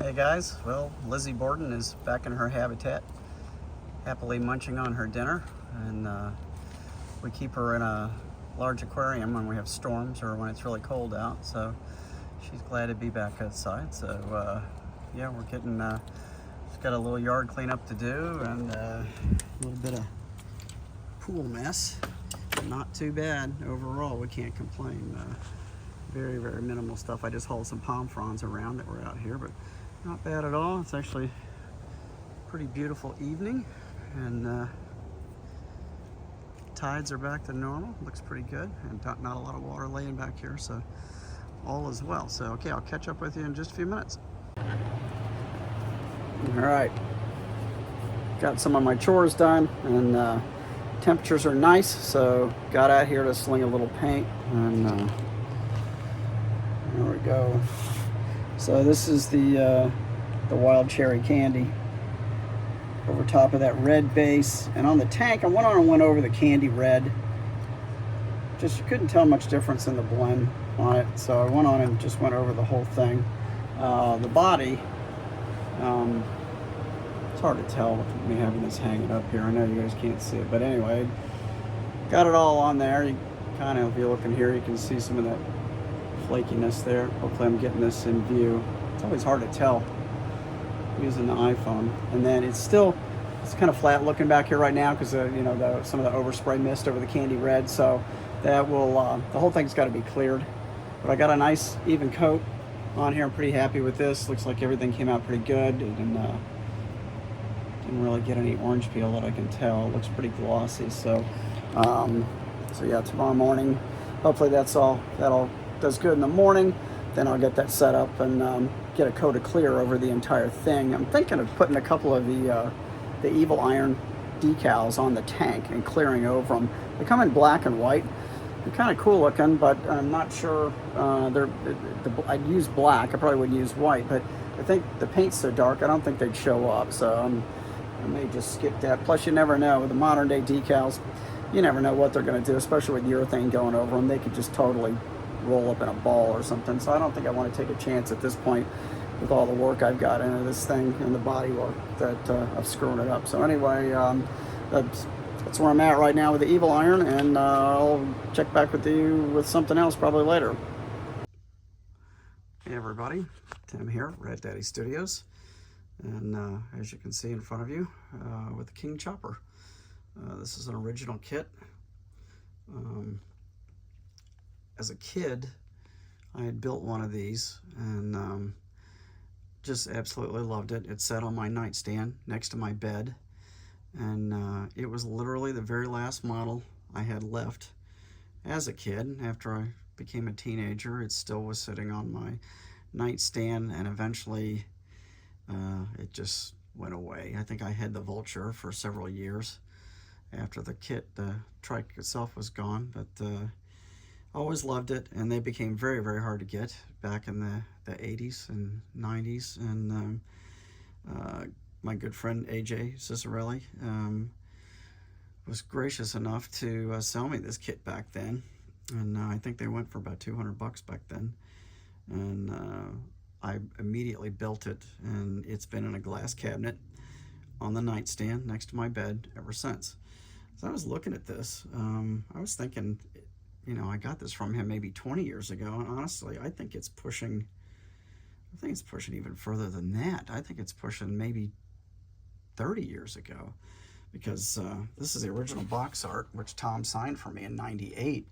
Hey guys, well, Lizzie Borden is back in her habitat, happily munching on her dinner, and we keep her in a large aquarium when we have storms or when it's really cold out, so she's glad to be back outside. So yeah, we're getting, she's got a little yard cleanup to do and a little bit of pool mess. Not too bad overall, we can't complain. Very, very minimal stuff. I just hauled some palm fronds around that were out here, but not bad at all. It's actually a pretty beautiful evening, and tides are back to normal. Looks pretty good, and not a lot of water laying back here, so all is well. So okay, I'll catch up with you in just a few minutes. All right, got some of my chores done, and temperatures are nice, so got out here to sling a little paint, and there we go. So this is the wild cherry candy over top of that red base, and on the tank I went over the candy red. Just couldn't tell much difference in the blend on it, so I went on and just went over the whole thing. The body, it's hard to tell with me having this hanging up here. I know you guys can't see it, but anyway, got it all on there. You kind of, if you're looking here, you can see some of that flakiness there. Hopefully I'm getting this in view. It's always hard to tell using the iPhone. And then it's kind of flat looking back here right now because you know, some of the overspray mist over the candy red, so that will the whole thing's got to be cleared. But I got a nice even coat on here. I'm pretty happy with this. Looks like everything came out pretty good, and didn't really get any orange peel that I can tell. It looks pretty glossy. So yeah, tomorrow morning, hopefully that all does good in the morning. Then I'll get that set up and get a coat of clear over the entire thing. I'm thinking of putting a couple of the Evil Iron decals on the tank and clearing over them. They come in black and white. They're kind of cool looking, but I'm not sure. I'd use black. I probably wouldn't use white, but I think the paint's so dark, I don't think they'd show up. So I may just skip that. Plus, you never know with the modern day decals. You never know what they're going to do, especially with urethane going over them. They could just totally roll up in a ball or something. So I don't think I want to take a chance at this point with all the work I've got into this thing and the body work that I've screwed it up. So anyway, that's where I'm at right now with the Evil Iron, and I'll check back with you with something else probably later. Hey everybody, Tim here, Red Daddy Studios, and as you can see in front of you, with the King Chopper. This is an original kit. As a kid, I had built one of these and just absolutely loved it. It sat on my nightstand next to my bed, and it was literally the very last model I had left as a kid. After I became a teenager, it still was sitting on my nightstand, and eventually it just went away. I think I had the Vulture for several years after the kit, the trike itself was gone, but always loved it, and they became very, very hard to get back in the 80s and 90s. And my good friend AJ Cicerelli was gracious enough to sell me this kit back then, and I think they went for about $200 back then. And I immediately built it, and it's been in a glass cabinet on the nightstand next to my bed ever since. So I was looking at this, I was thinking, you know, I got this from him maybe 20 years ago, and honestly, I think it's pushing even further than that. I think it's pushing maybe 30 years ago, because this is the original box art, which Tom signed for me in '98.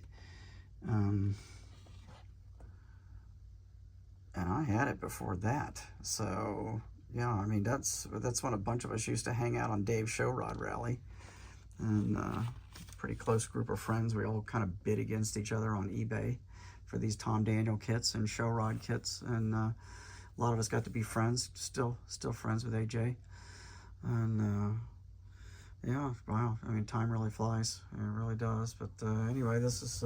And I had it before that. So yeah, I mean, that's when a bunch of us used to hang out on Dave's Show Rod Rally, and pretty close group of friends. We all kind of bid against each other on eBay for these Tom Daniel kits and show rod kits, and a lot of us got to be friends, still friends with AJ. And yeah, wow, I mean, time really flies. It really does. But anyway, this is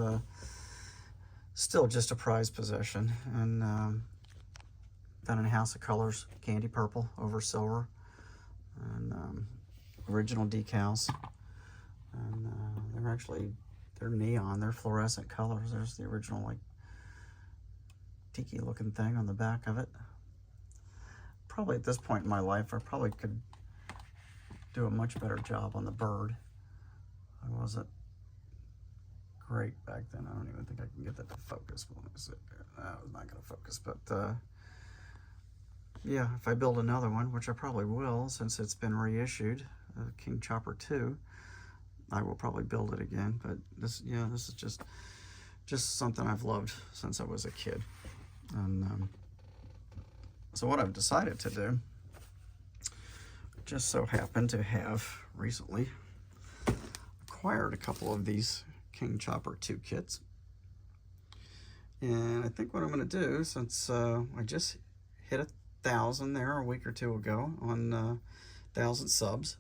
still just a prized possession, and done in House of Colors, candy purple over silver, and original decals. And they're neon, they're fluorescent colors. There's the original like tiki looking thing on the back of it. probably at this point in my life, I probably could do a much better job on the bird. I wasn't great back then. I don't even think I can get that to focus. Well, let me sit there. That was not going to focus, but yeah, if I build another one, which I probably will since it's been reissued, King Chopper 2, I will probably build it again. But this is just something I've loved since I was a kid. And so what I've decided to do, just so happened to have recently acquired a couple of these King Chopper 2 kits. And I think what I'm going to do, since I just hit 1,000 there a week or two ago on 1,000 subs,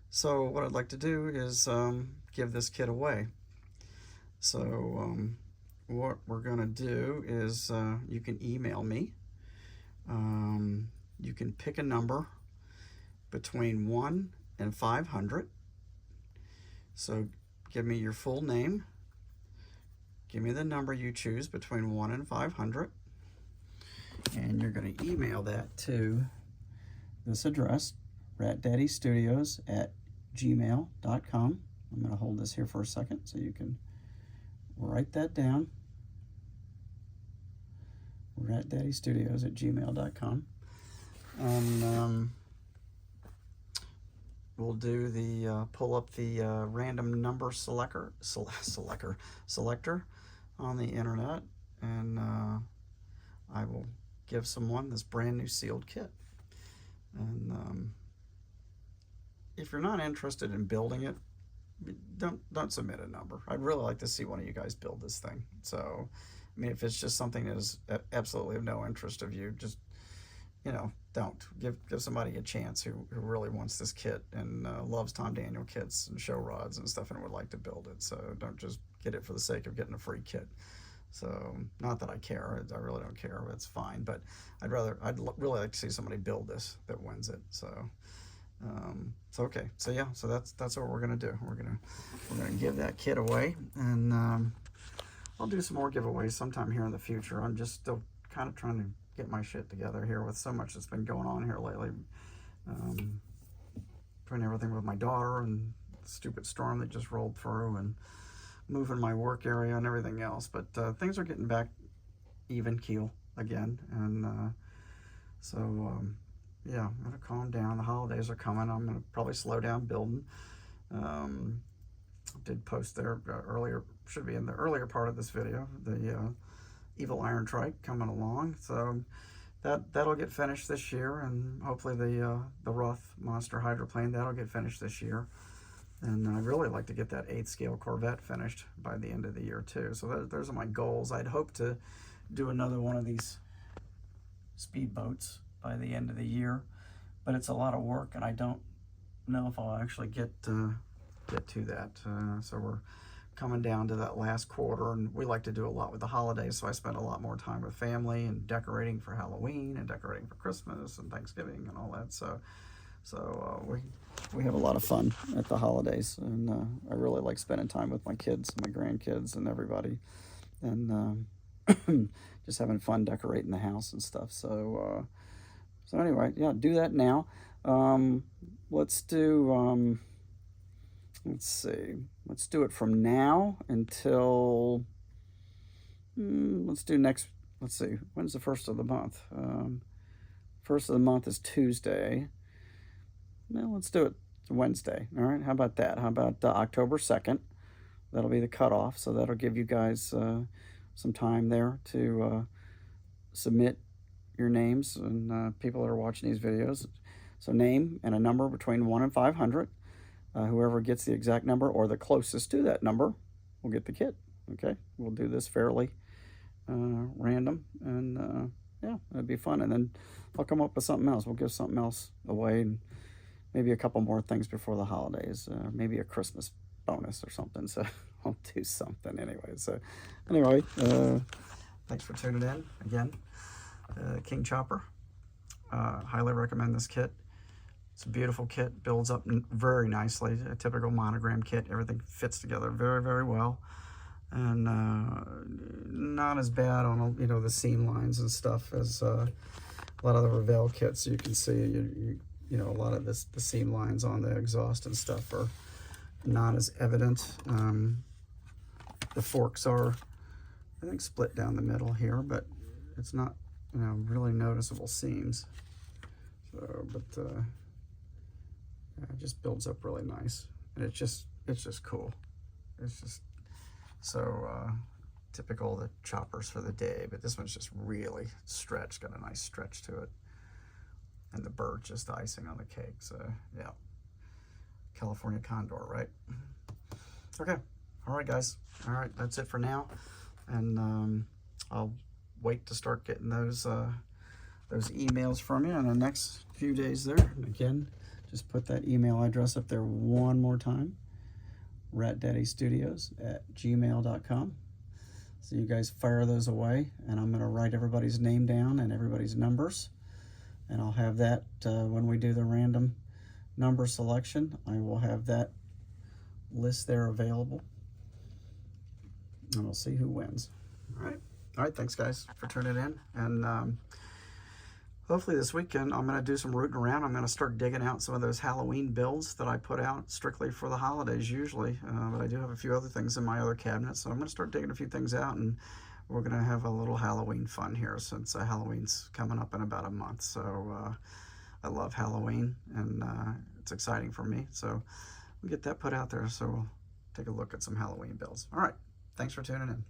so what I'd like to do is give this kit away. So what we're going to do is you can email me. You can pick a number between 1 and 500. So give me your full name. Give me the number you choose between 1 and 500. And you're going to email that to this address, ratdaddystudios@gmail.com. I'm going to hold this here for a second so you can write that down. ratdaddystudios@gmail.com. And we'll do the pull up the random number selector on the internet, and I will give someone this brand new sealed kit. And if you're not interested in building it, don't submit a number. I'd really like to see one of you guys build this thing. So I mean, if it's just something that is absolutely of no interest of you, just, you know, don't. Give somebody a chance who really wants this kit and loves Tom Daniel kits and show rods and stuff and would like to build it. So don't just get it for the sake of getting a free kit. So not that I care, I really don't care, it's fine, but I'd really like to see somebody build this that wins it. So okay, so yeah, so that's what we're gonna do. We're gonna give that kit away, and I'll do some more giveaways sometime here in the future. I'm just still kind of trying to get my shit together here with so much that's been going on here lately. Doing everything with my daughter and the stupid storm that just rolled through, and moving my work area and everything else. But things are getting back even keel again, and yeah, I'm gonna calm down. The holidays are coming. I'm gonna probably slow down building. Did post there earlier, should be in the earlier part of this video, the Evil Iron Trike coming along. So that'll get finished this year, and hopefully the Roth Monster Hydroplane, that'll get finished this year. And I'd really like to get that 8th scale Corvette finished by the end of the year too. So those are my goals. I'd hope to do another one of these speedboats by the end of the year, but it's a lot of work, and I don't know if I'll actually get to that. So we're coming down to that last quarter, and we like to do a lot with the holidays, so I spend a lot more time with family and decorating for Halloween and decorating for Christmas and Thanksgiving and all that. So we have a lot of fun at the holidays, and I really like spending time with my kids, my grandkids, and everybody, and just having fun decorating the house and stuff. So anyway, yeah, do that now. Let's do let's do it from now until let's see, when's the first of the month? First of the month is Tuesday. Well, let's do it Wednesday. All right, how about that? How about October 2nd? That'll be the cutoff, so that'll give you guys some time there to submit your names, and people that are watching these videos. So name and a number between 1 and 500. Whoever gets the exact number or the closest to that number will get the kit. Okay, we'll do this fairly random, and yeah, it'd be fun. And then I'll come up with something else. We'll give something else away, and maybe a couple more things before the holidays, maybe a Christmas bonus or something. So I'll do something anyway. So anyway, thanks for tuning in again. King Chopper, highly recommend this kit. It's a beautiful kit, builds up very nicely, a typical monogram kit. Everything fits together very, very well, and not as bad on the seam lines and stuff as a lot of the Revell kits, you can see, you know, a lot of the seam lines on the exhaust and stuff are not as evident. The forks are, I think, split down the middle here, but it's not, you know, really noticeable seams. So, but yeah, it just builds up really nice, and it's just cool. It's just so typical of the choppers for the day, but this one's just really stretched, got a nice stretch to it, and the bird just icing on the cake. So yeah, California condor, right? Okay, all right, guys. All right, that's it for now, and I'll wait to start getting those emails from you in the next few days there. And again, just put that email address up there one more time, ratdaddystudios@gmail.com. So you guys fire those away, and I'm going to write everybody's name down and everybody's numbers, and I'll have that when we do the random number selection. I will have that list there available, and we'll see who wins. All right, thanks guys for tuning in, and hopefully this weekend I'm going to do some rooting around. I'm going to start digging out some of those Halloween builds that I put out strictly for the holidays usually, but I do have a few other things in my other cabinets, so I'm going to start digging a few things out, and we're going to have a little Halloween fun here since Halloween's coming up in about a month. So I love Halloween, and it's exciting for me, so we'll get that put out there. So we'll take a look at some Halloween builds. All right, thanks for tuning in.